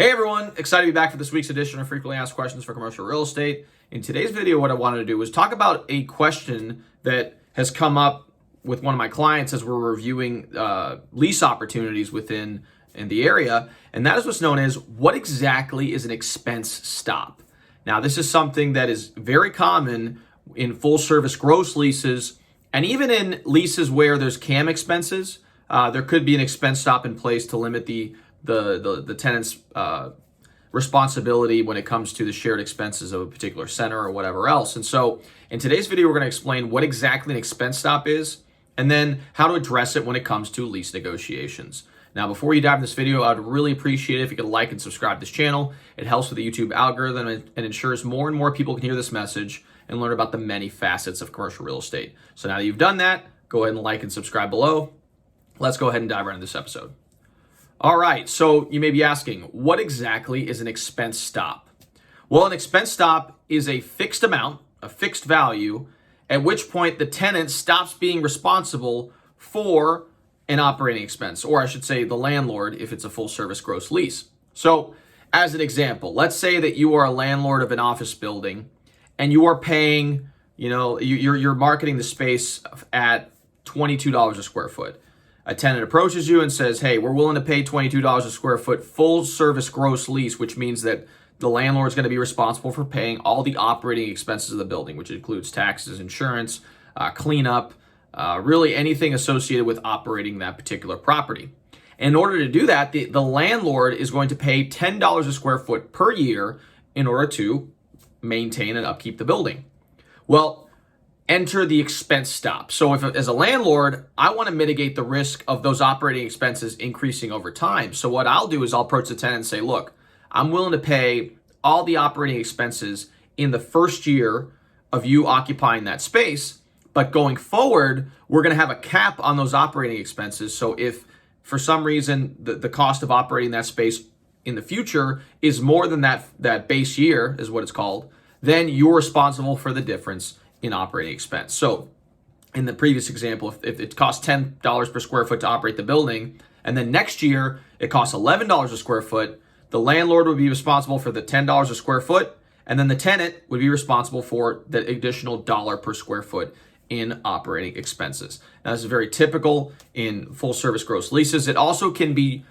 Hey everyone, excited to be back for this week's edition of Frequently Asked Questions for Commercial Real Estate. In today's video, what I wanted to do was talk about a question that has come up with one of my clients as we're reviewing lease opportunities in the area, and that is what's known as what exactly is an expense stop. Now, this is something that is very common in full service gross leases, and even in leases where there's CAM expenses, there could be an expense stop in place to limit the tenant's responsibility when it comes to the shared expenses of a particular center or whatever else. And so in today's video, we're going to explain what exactly an expense stop is and then how to address it when it comes to lease negotiations. Now, before you dive in this video, I'd really appreciate it if you could like and subscribe to this channel. It helps with the YouTube algorithm and ensures more and more people can hear this message and learn about the many facets of commercial real estate. So now that you've done that, go ahead and like and subscribe below. Let's go ahead and dive right into this episode. All right, so you may be asking, what exactly is an expense stop? Well, an expense stop is a fixed amount, a fixed value, at which point the tenant stops being responsible for an operating expense, or I should say the landlord if it's a full service gross lease. So as an example, let's say that you are a landlord of an office building and you are paying, you're marketing the space at $22 a square foot. A tenant approaches you and says, hey, we're willing to pay $22 a square foot full service gross lease, which means that the landlord is going to be responsible for paying all the operating expenses of the building, which includes taxes, insurance, cleanup, really anything associated with operating that particular property. In order to do that, the landlord is going to pay $10 a square foot per year in order to maintain and upkeep the building. Well, enter the expense stop. So if as a landlord, I want to mitigate the risk of those operating expenses increasing over time. So what I'll do is I'll approach the tenant and say, look, I'm willing to pay all the operating expenses in the first year of you occupying that space. But going forward, we're going to have a cap on those operating expenses. So if for some reason the cost of operating that space in the future is more than that base year is what it's called, then you're responsible for the difference in operating expense. So in the previous example, if it costs $10 per square foot to operate the building, and then next year it costs $11 a square foot, the landlord would be responsible for the $10 a square foot, and then the tenant would be responsible for the additional dollar per square foot in operating expenses. Now, this is very typical in full service gross leases. It also can be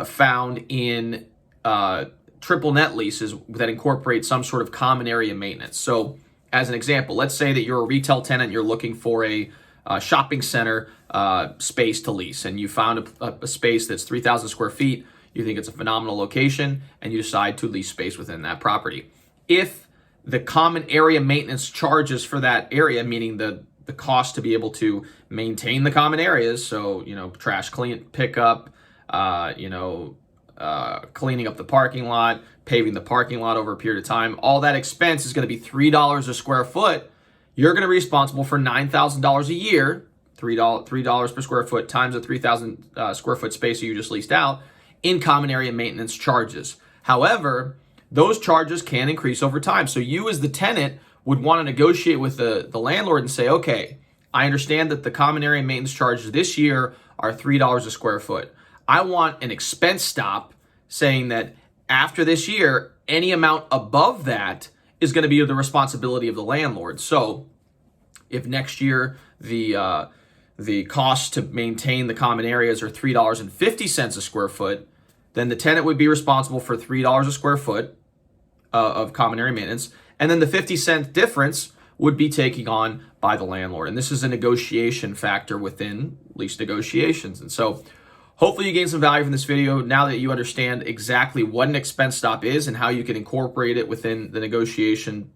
found in triple net leases that incorporate some sort of common area maintenance. So as an example, let's say that you're a retail tenant, you're looking for a shopping center space to lease, and you found a space that's 3,000 square feet, you think it's a phenomenal location, and you decide to lease space within that property. If the common area maintenance charges for that area, meaning the cost to be able to maintain the common areas, so, trash pickup, cleaning up the parking lot, paving the parking lot over a period of time, all that expense is going to be $3 a square foot. You're going to be responsible for $9,000 a year, $3 per square foot times the 3,000 square foot space that you just leased out in common area maintenance charges. However, those charges can increase over time. So you as the tenant would want to negotiate with the landlord and say, okay, I understand that the common area maintenance charges this year are $3 a square foot. I want an expense stop saying that after this year, any amount above that is going to be the responsibility of the landlord. So if next year the cost to maintain the common areas are $3.50 a square foot, then the tenant would be responsible for $3 a square foot of common area maintenance. And then the 50-cent difference would be taken on by the landlord. And this is a negotiation factor within lease negotiations. And so hopefully you gained some value from this video now that you understand exactly what an expense stop is and how you can incorporate it within the negotiation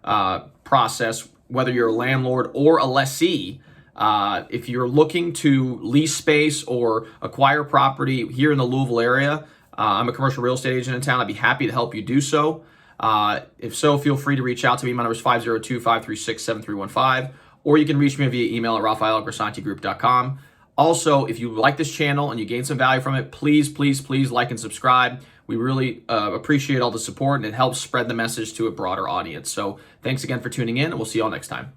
process, whether you're a landlord or a lessee. If you're looking to lease space or acquire property here in the Louisville area, I'm a commercial real estate agent in town. I'd be happy to help you do so. If so, feel free to reach out to me. My number is 502-536-7315, or you can reach me via email at raphael@grisantegroup.com. Also, if you like this channel and you gain some value from it, please like and subscribe. We really appreciate all the support, and it helps spread the message to a broader audience. So thanks again for tuning in, and we'll see you all next time.